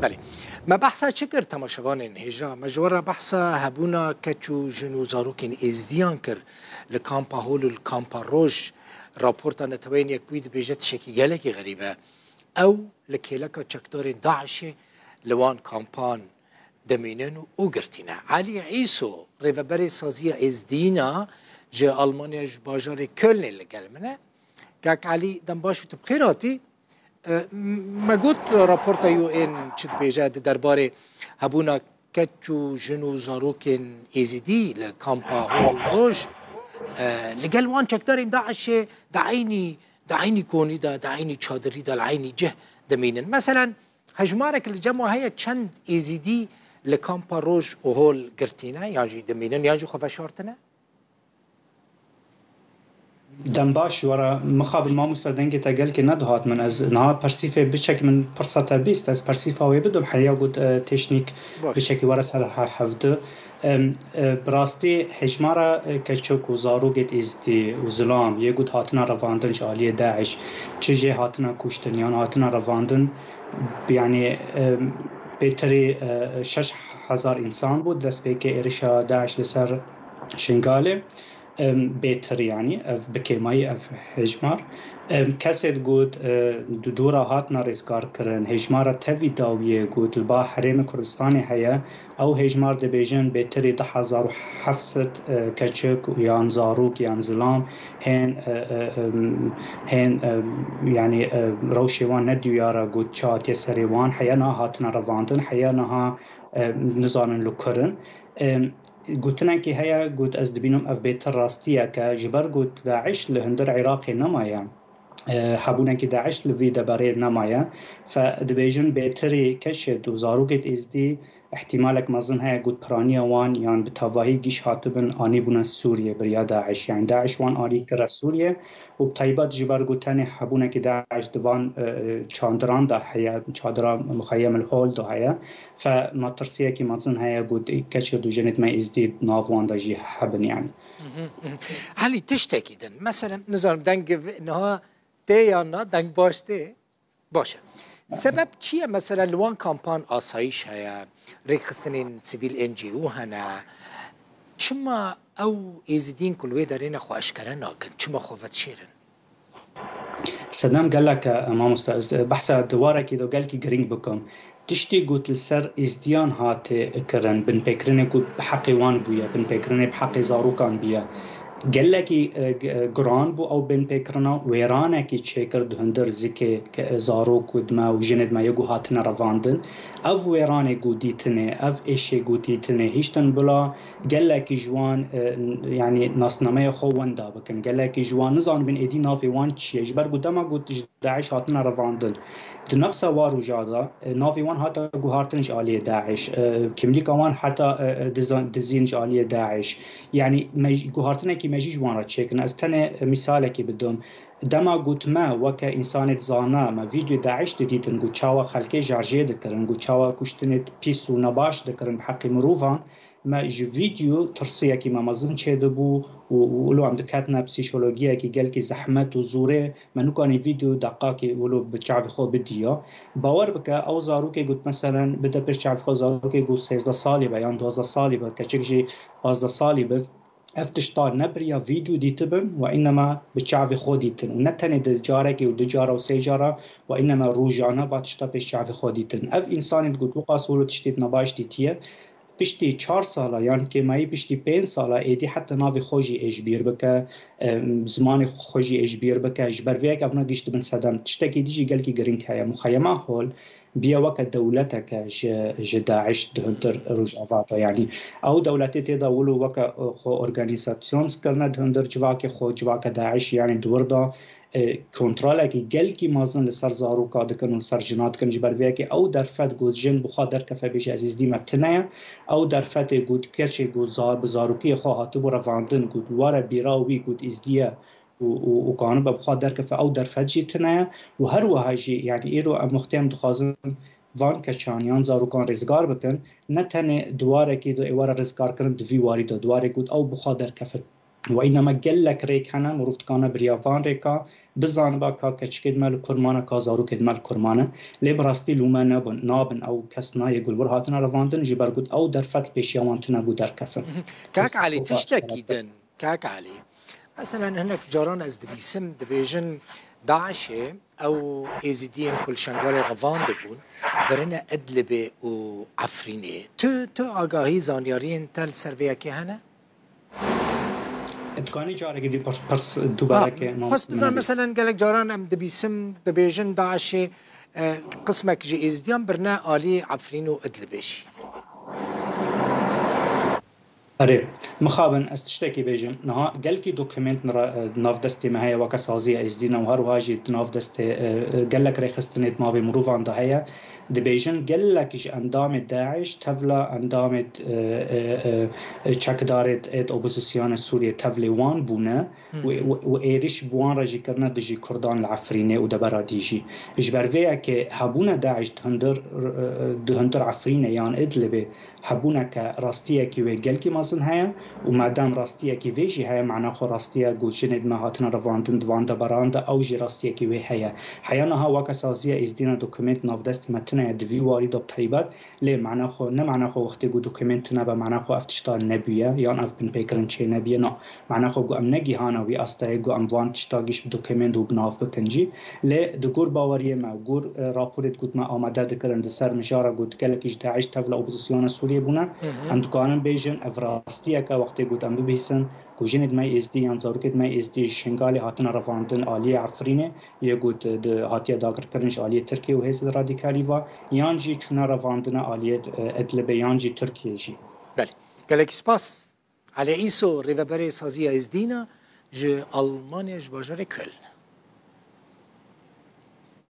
بله ما بحثا چکر تماشاگان هجا مجوره بحثا هبونا کچو جنو زاروکین ازدیان کر لکامپا هول و لکامپا روش راپورتا نتوین یک بوید بیجت شکی گلکی غریبه او لکیلکا چکتار داعش لوان کامپان دمینن و گرتینه علی عیسو ریوبری سازی ازدینا جه آلمانیا باجار کلن لگل منه که علی دنباشو تبخیراتی ما قلت رابورتا يو ان چت بيجاد درباره هبونا كتشو جنو زاروكن ايزيدي لكامبا هول روج لقال وان چكتارين داعش دعيني كوني دعيني چادري دا العيني جه دمينن مثلا هجمارك الجمع هي چند ايزيدي لكامبا روج وهول قرتينا يعني دمينن يعني خفشارتنا دنباش ورا مخابل ما مستدنك تقال كي ندهات من از نها برسيفه بشكل من فرصة بيست از برسيفه ويبدو حاليا قد تشنيك بشكل ورا سلاح حفظ براستي حجمارا كشوك وزاروغت ازدي وزلام يقود هاتنا رفاندن جالية داعش چجي هاتنا كوشتن يعني هاتنا رفاندن يعني بيتري 6000 انسان بود دست بيكي ارشا داعش لسر شنغالي بيتر يعني اف بكيماي اف هجمار كاسد قد دورا هاتنا رزقار كرن هجمارة تفي داوية قد البا حريم كردستاني هيا او هجمار دبيجن بيتري 10700 كچك يان زاروك يان زلام هن يعني روشيوان نديو يارا قد شات يسريوان حيانا هاتنا رواندن حيانا نزانن لكرن قلتنا كي هيا قلت أزدبينهم أف بيت الراستية كجبر قلت داعش لهندر عراقي نمايا حبونا كي داعش لفي دباري نمايا فدبيجن بيتري كشد وزاروقت إزدي احتمالك مازن هيا قلت برانيا وان يعني بتواهي جيش هاتبن آني بنا سوريا بريا داعش يعني داعش وان آني كرا سوريا وبطيبات جبر قلتاني حبونا كي داعش دوان چاندران دا هيا چادران مخيم الهول دا هيا فما ترسيه كي مازن هيا قلت كشد وجنت ما إزدي نافوان دا جي حبن يعني هلي تشتكي دن مثلا نظام دنگ انها تيانا دنگ باشته باشه سبب چیه مثلا لوان کامپان آسایش هیا ریخستنین سیویل انجی او هنه چما او ایزدین کلوی دارین خو اشکره ناکن چما خوفت شیرن سدام قال لك امام استاذ بحث دواره كي دو قال كي جرينج بكم تشتي قلت لسر ازديان هات كرن بن بكرنه قلت بحقي وان بويا بن بكرنه بحقي زاروكان بيا قال لك جران بو او بن بكرنا ويرانا كي تشيكر دهندر زكي زاروك ودما وجند ما يجو هاتنا رفاندن اف ويرانا قوديتنه اف ايشي قوديتنه هيشتن بلا قال لك جوان يعني ناسنامه خو وندا بكن قال لك جوان نزان بن ايدي نافي وان تشي جبر قدما قلت داعش هاتنا رفاندن نفس وارو جادا نافي وان هاتا جوهارتنش عليه داعش كملي كمان حتى دزينج عليه داعش يعني جوهارتنا كي ماجيش وان راتشيكن استنى مثالك بدون دما قلت ما وكا انسان زانا ما فيديو داعش ديتن قلت شاوا خلكي جارجي دكرن قلت شاوا كشتنت بيس ونباش دكرن بحق مروفان ما جو فيديو ترسيه كي ما مازن چه بو ولو عم دكاتنا بسيشولوجيا كي قال كي زحمت وزوره ما نكون فيديو دقائق ولو بتشعف خو بديا باور بك او زاروكي قلت مثلا بدا بتشعف خو زاروكي قلت 16 سالي بيان 12 سالي كتشجي 15 سالي افتشتار نبريا فيديو ديتبن وإنما بتشعفي خوديتن ونتني دجاركي ودجارة وسيجارة وإنما روجانا باتشتا بتشعفي خوديتن اف إنسان تقول وقاس ولو تشتيت نباش ديتيه بشتي 4 سالا يعني كماي بشتي 5 سالا ايدي حتى نافي خوجي اجبير بك زماني خوجي اجبير بك جبر فيك افنا ديشت بن صدم تشتكي ديجي قال كي جرينك هيا مخيمه هول بيا وقت دولتك داعش دهندر روج افاتا يعني او دولتي تداولوا وقت خو اورغانيزاسيونز كرنا دهندر جواك خو جواك داعش يعني دوردا كنترول كي قال كي مازن لسر زاروكا دكن لسر جنات كن جبر فيك او درفت جود جن بخاطر كفى بيج عزيز دي متنايا او درفت جود كرشي جود زار بزاروكي خو هاتبو رفاندن جود واره بيراوي جود ازديا وكان بخاطر كفى او درفت جيتنا وهر وهاجي يعني ايرو مختم دخازن وان کچانیان زاروکان رزگار بکن نه تنه دواره کی دو ایوار رزگار کردن دوی واری دو دواره گود او بخادر کفت وإنما جلك ريك هنا مروفت كان بريافان ريكا بزان باكا كشكد مال كرمانة كازارو كد مال كرمانة لي براستي لوما نابن أو كسنا يقول برهاتنا رفاندن جبر قد أو درفت بيشيوانتنا قد دركفن كاك علي تشتكي دن كاك علي مثلا هناك جاران از دبيسم دبيجن داعشة أو إيزيديين كل شنغالي غفان دبون برنا أدلبة وعفرينة تو آگاهی زانیارین تل سرویا که هنه؟ اتکانی جاره که دی پرس دوباره که خاص بزن مثلا قالك جاران ام دبيسم دبيجن داعشة قسمك جي إزديان برنا آلي عفرين وأدلبشي اره مخابن استشتكي بيجم نها قالكي دوكيمنت ناف دستي ما هي وكا سازيه ازدينا وهرو هاجي ناف دستي قالك ريخستنيت مافي مروفان ده هي دبيجن قالك ايش اندام داعش تفلا اندام تشاك دارت اد اوبوزيسيون سوريا تفلي وان بونا وايريش بوان راجي كرنا دجي كردان العفرينه ودبرا ديجي اجبر كي هابونا داعش دهندر عفرينه يعني ادلبه حبونا كراستيه كي وقالكي مازن هيا ومادام راستيه كي فيجي هيا معنا خو راستيه قوشند ما هاتنا رفاندن دوان دبراندا او جي راستيه كي وي هيا حيانا ها وكسازيه ازدينا دوكيمنت ناف دست متنا دفي واري دب طيبات ليه معنا خو نه معنا خو وقت قو دوكيمنت نبا معنا خو افتشتا نبيه يان اف بن بيكرن شي نبيه نا معنا خو قو ام نگي هانا وي استا قو ام وان تشتاگيش دوكيمنت وبناف بتنجي ليه دغور باوريه ما غور راپورت قد ما اماده دكرن دسر مجاره قد قالكيش داعش تفلا اوبوزيسيون سوريا بونا ام دكانن بيجن افراستيه کا وقت قد ام بيسن كوجند ما اس دي يان زوركت ما اس دي شنغالي هاتنا رفاندن علي عفرينه يقود هاتيا داغر كرنش علي تركيا وهيز راديكاليفا يانجي چنا رفاندن علي ادلب يانجي تركيا جي بله قالك سباس على ايسو ريفابري سازيا ازدينا ج المانيا ج باجار كل